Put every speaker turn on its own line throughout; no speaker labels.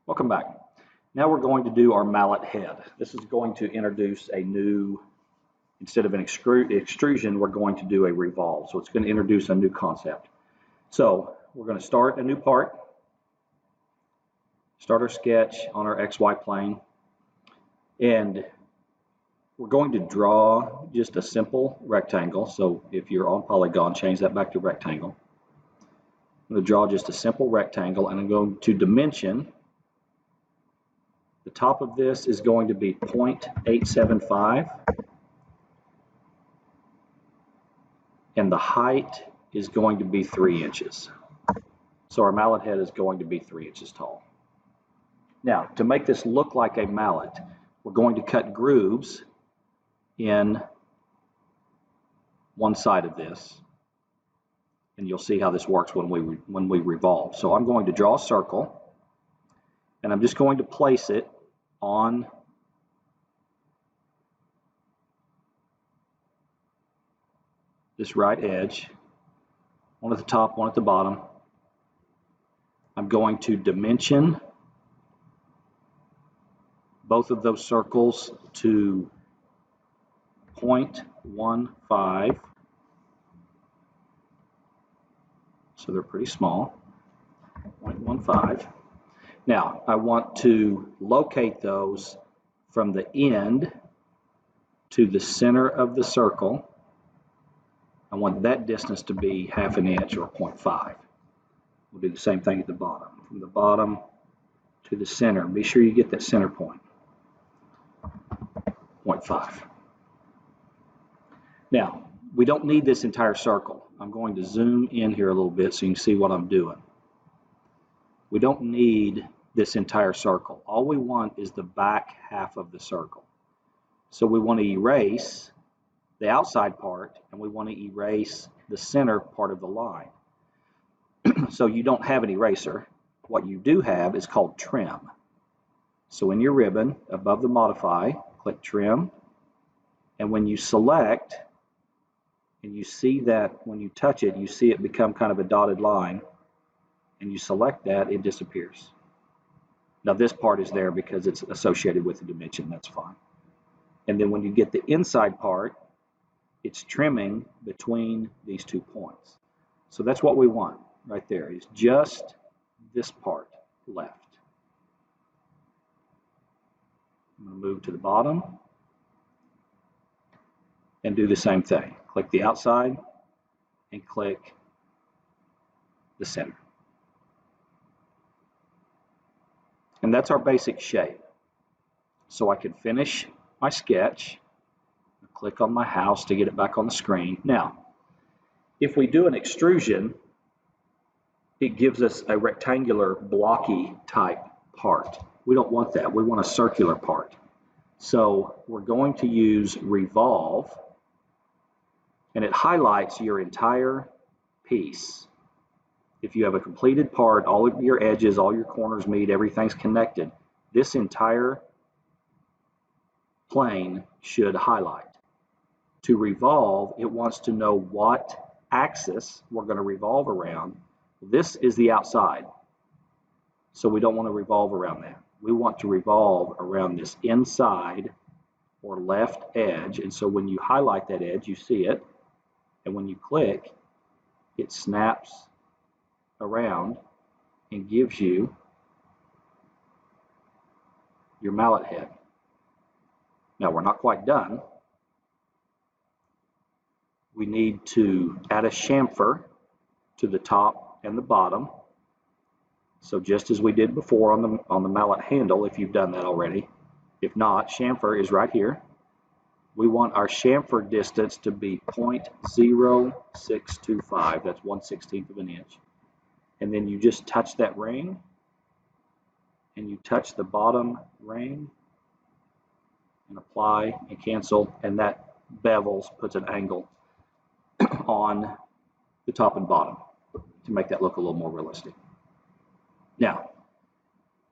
Welcome back. Now we're going to do our mallet head. This is going to introduce a new, instead of an extrusion, we're going to do a revolve. So it's going to introduce a new concept. So we're going to start a new part, start our sketch on our XY plane, and we're going to draw just a simple rectangle. So if you're on polygon, change that back to rectangle. I'm going to draw just a simple rectangle, and I'm going to dimension. The top of this is going to be 0.875, and the height is going to be 3 inches. So our mallet head is going to be 3 inches tall. Now, to make this look like a mallet, we're going to cut grooves in one side of this, and you'll see how this works when we revolve. So I'm going to draw a circle, and I'm just going to place it on this right edge, one at the top, one at the bottom. I'm going to dimension both of those circles to 0.15, so they're pretty small, 0.15. Now, I want to locate those from the end to the center of the circle. I want that distance to be ½ inch or 0.5. We'll do the same thing at the bottom. From the bottom to the center, be sure you get that center point, 0.5. Now, we don't need this entire circle. I'm going to zoom in here a little bit so you can see what I'm doing. We don't need this entire circle. All we want is the back half of the circle. So we want to erase the outside part, and we want to erase the center part of the line. So you don't have an eraser. What you do have is called trim. So in your ribbon, above the modify, click trim, and when you select, and you see that when you touch it, you see it become kind of a dotted line, and you select that, it disappears. Now this part is there because it's associated with the dimension, that's fine. And then when you get the inside part, it's trimming between these 2 points. So that's what we want right there, is just this part left. I'm going to move to the bottom and do the same thing. Click the outside and click the center. And that's our basic shape. So I can finish my sketch, click on my house to get it back on the screen. Now, if we do an extrusion, it gives us a rectangular, blocky type part. We don't want that. We want a circular part. So we're going to use revolve, and it highlights your entire piece. If you have a completed part, all of your edges, all your corners meet, everything's connected, this entire plane should highlight. To revolve, it wants to know what axis we're going to revolve around. This is the outside, so we don't want to revolve around that. We want to revolve around this inside or left edge, and so when you highlight that edge, you see it, and when you click, it snaps around and gives you your mallet head. Now we're not quite done. We need to add a chamfer to the top and the bottom. So just as we did before on the mallet handle, if you've done that already. If not, chamfer is right here. We want our chamfer distance to be 0.0625. That's 1/16 of an inch. And then you just touch that ring, and you touch the bottom ring, and apply and cancel, and that bevels, puts an angle on the top and bottom to make that look a little more realistic. Now,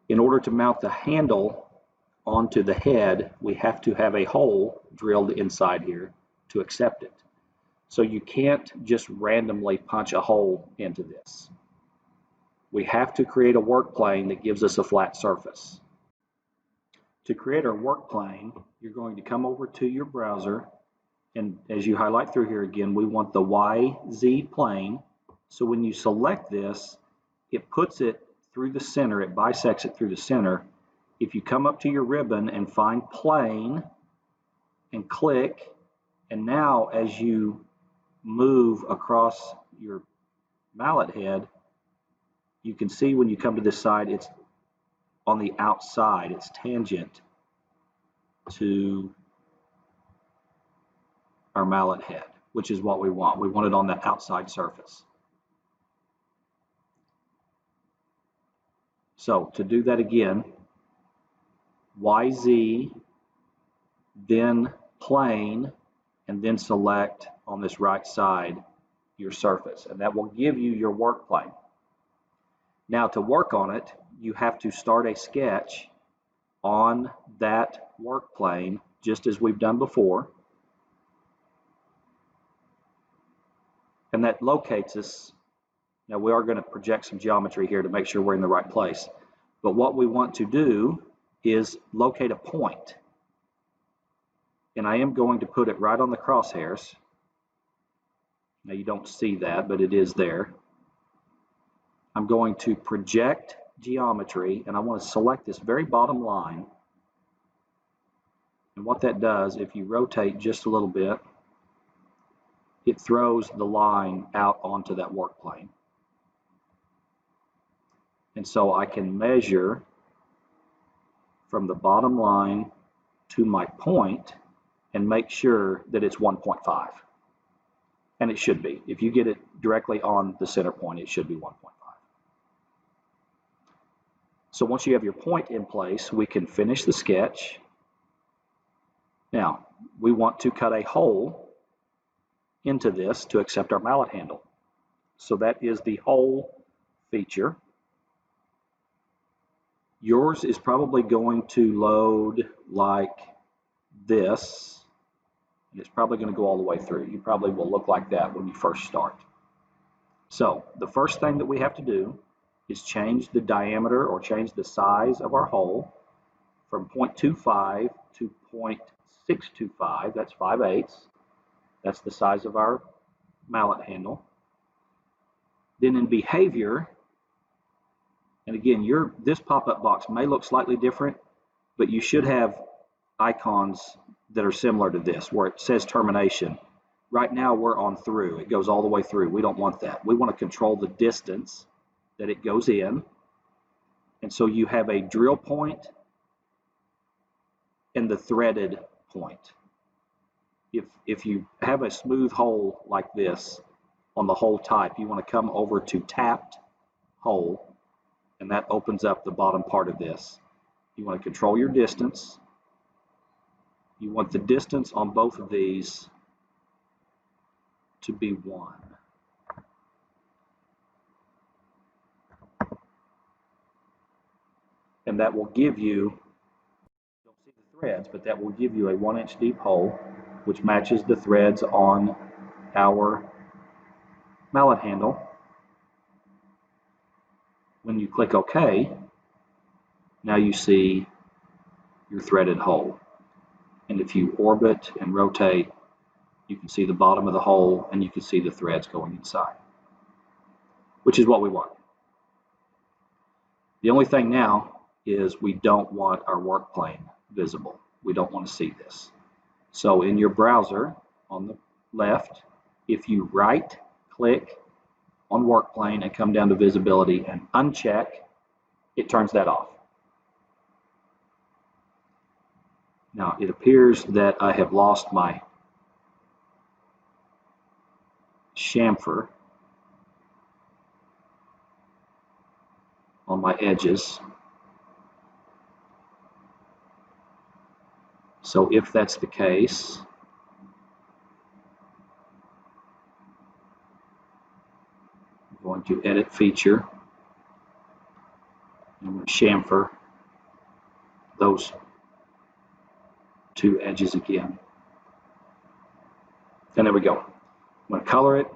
in order to mount the handle onto the head, we have to have a hole drilled inside here to accept it. So you can't just randomly punch a hole into this. we have to create a work plane that gives us a flat surface. To create our work plane, you're going to come over to your browser, and as you highlight through here again, we want the YZ plane. So when you select this, it puts it through the center, it bisects it through the center. If you come up to your ribbon and find plane and click, and now as you move across your mallet head, you can see when you come to this side, it's on the outside, it's tangent to our mallet head, which is what we want. We want it on the outside surface. So to do that again, YZ, then plane, and then select on this right side your surface, and that will give you your work plane. Now to work on it, you have to start a sketch on that work plane, just as we've done before. And that locates us. Now we are going to project some geometry here to make sure we're in the right place. But what we want to do is locate a point. And I am going to put it right on the crosshairs. Now you don't see that, but it is there. I'm going to project geometry, and I want to select this very bottom line. And what that does, if you rotate just a little bit, it throws the line out onto that work plane. And so I can measure from the bottom line to my point and make sure that it's 1.5. And it should be. If you get it directly on the center point, it should be 1.5. So once you have your point in place, we can finish the sketch. Now, we want to cut a hole into this to accept our mallet handle. So that is the hole feature. Yours is probably going to load like this, and it's probably going to go all the way through. You probably will look like that when you first start. So the first thing that we have to do is change the diameter or change the size of our hole from 0.25 to 0.625. That's 5/8. That's the size of our mallet handle. Then in behavior, and again, this pop-up box may look slightly different, but you should have icons that are similar to this where it says termination. Right now we're on through. It goes all the way through. We don't want that. We want to control the distance that it goes in. And so you have a drill point and the threaded point. If you have a smooth hole like this on the hole type, you want to come over to tapped hole, and that opens up the bottom part of this. You want to control your distance. You want the distance on both of these to be 1. And that will give you, you don't see the threads, but that will give you a 1-inch deep hole, which matches the threads on our mallet handle. When you click OK, now you see your threaded hole. And if you orbit and rotate, you can see the bottom of the hole and you can see the threads going inside, which is what we want. The only thing now is we don't want our work plane visible. We don't want to see this. So in your browser on the left, if you right click on work plane and come down to visibility and uncheck, it turns that off. Now it appears that I have lost my chamfer on my edges. So if that's the case, I'm going to edit feature. I'm going to chamfer those two edges again. And there we go. I'm going to color it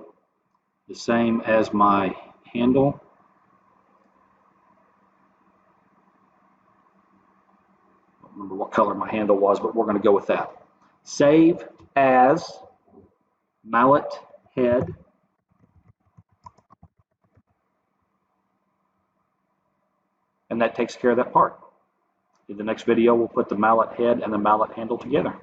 the same as my handle. what color my handle was, but we're going to go with that. Save as mallet head. And that takes care of that part. In the next video, we'll put the mallet head and the mallet handle together.